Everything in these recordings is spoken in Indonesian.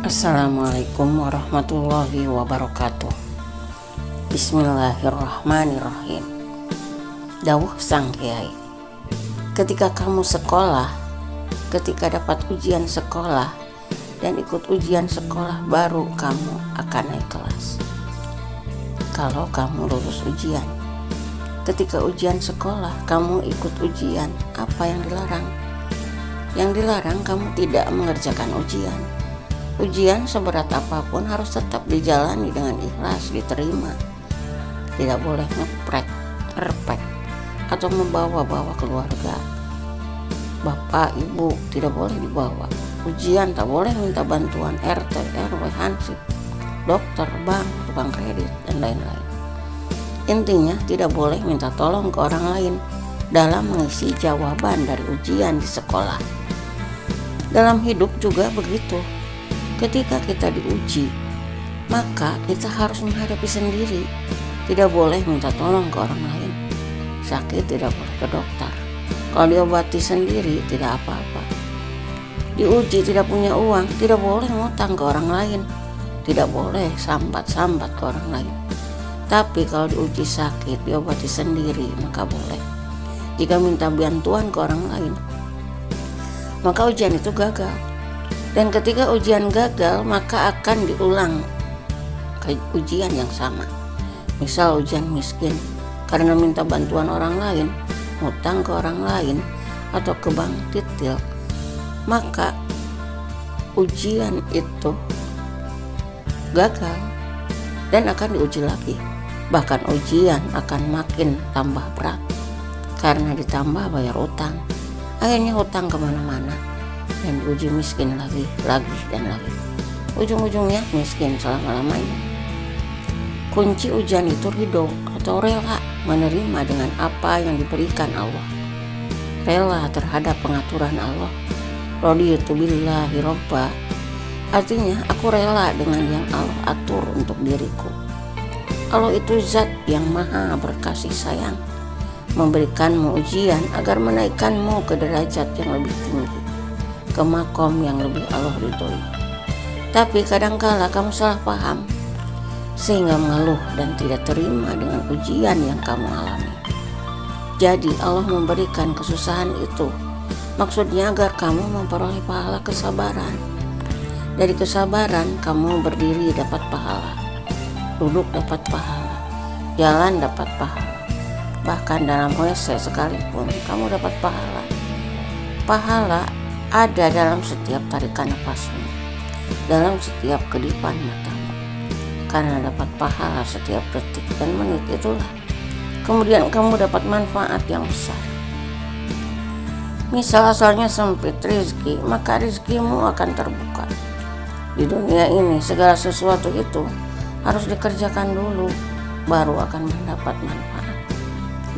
Assalamualaikum warahmatullahi wabarakatuh. Bismillahirrahmanirrahim. Dawuh sang kiai, ketika kamu sekolah, ketika dapat ujian sekolah dan ikut ujian sekolah, baru kamu akan naik kelas. Kalau kamu lulus ujian, ketika ujian sekolah kamu ikut ujian, apa yang dilarang? Yang dilarang kamu tidak mengerjakan ujian. Ujian seberat apapun harus tetap dijalani dengan ikhlas, diterima. Tidak boleh ngeprek, ngerpek, atau membawa-bawa keluarga. Bapak, ibu tidak boleh dibawa. Ujian tak boleh minta bantuan RT, RW, hansip, dokter, bank, tukang kredit, dan lain-lain. Intinya tidak boleh minta tolong ke orang lain dalam mengisi jawaban dari ujian di sekolah. Dalam hidup juga begitu. Ketika kita diuji, maka kita harus menghadapi sendiri. Tidak boleh minta tolong ke orang lain. Sakit tidak boleh ke dokter. Kalau diobati sendiri tidak apa-apa. Diuji tidak punya uang, tidak boleh ngutang ke orang lain. Tidak boleh sambat-sambat ke orang lain. Tapi kalau diuji sakit, diobati sendiri, maka boleh. Jika minta bantuan ke orang lain, maka ujian itu gagal. Dan ketika ujian gagal, maka akan diulang ke ujian yang sama. Misal ujian miskin, karena minta bantuan orang lain, ngutang ke orang lain, atau ke bank titil, maka ujian itu gagal dan akan diuji lagi. Bahkan ujian akan makin tambah berat karena ditambah bayar utang. Akhirnya hutang kemana-mana dan diuji miskin lagi dan lagi. Ujung-ujungnya miskin selama-lamanya. Kunci ujian itu ridho atau rela menerima dengan apa yang diberikan Allah. Rela terhadap pengaturan Allah. Raditu billahi robba, artinya aku rela dengan yang Allah atur untuk diriku. Allah itu zat yang maha berkasih sayang, memberikanmu ujian agar menaikkanmu ke derajat yang lebih tinggi, ke makom yang lebih Allah ridhoi. Tapi kadangkala kamu salah paham sehingga mengeluh dan tidak terima dengan ujian yang kamu alami. Jadi Allah memberikan kesusahan itu maksudnya agar kamu memperoleh pahala kesabaran. Dari kesabaran kamu berdiri dapat pahala, duduk dapat pahala, jalan dapat pahala, bahkan dalam WC sekalipun kamu dapat pahala. Pahala ada dalam setiap tarikan nafasmu, dalam setiap kedipan matamu. Karena dapat pahala setiap detik dan menit itulah kemudian kamu dapat manfaat yang besar. Misal asalnya sempit rezeki, maka rezekimu akan terbuka. Di dunia ini segala sesuatu itu harus dikerjakan dulu, baru akan mendapat manfaat.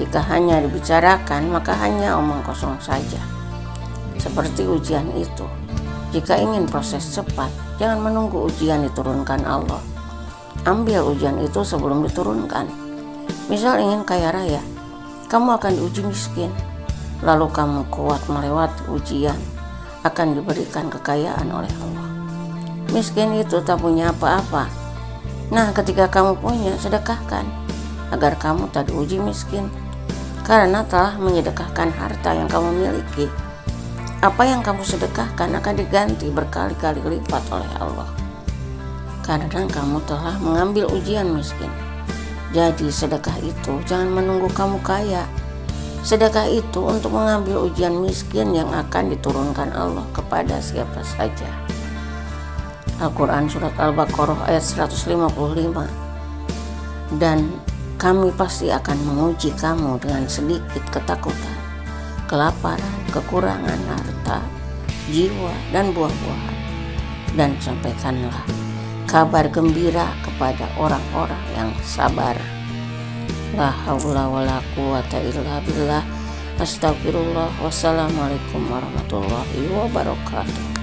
Jika hanya dibicarakan, maka hanya omong kosong saja. Seperti ujian itu, jika ingin proses cepat, jangan menunggu ujian diturunkan Allah. Ambil ujian itu sebelum diturunkan. Misal ingin kaya raya, kamu akan diuji miskin, lalu kamu kuat melewati ujian, akan diberikan kekayaan oleh Allah. Miskin itu tak punya apa-apa. Nah, ketika kamu punya, sedekahkan agar kamu tak diuji miskin, karena telah menyedekahkan harta yang kamu miliki. Apa yang kamu sedekahkan akan diganti berkali-kali lipat oleh Allah. Kadang kamu telah mengambil ujian miskin. Jadi sedekah itu jangan menunggu kamu kaya. Sedekah itu untuk mengambil ujian miskin yang akan diturunkan Allah kepada siapa saja. Al-Quran Surat Al-Baqarah ayat 155. Dan kami pasti akan menguji kamu dengan sedikit ketakutan, kelaparan, kekurangan harta, jiwa, dan buah-buahan. Dan sampaikanlah kabar gembira kepada orang-orang yang sabar. La haula wala quwata illa billah. Astagfirullah. Wassalamualaikum warahmatullahi wabarakatuh.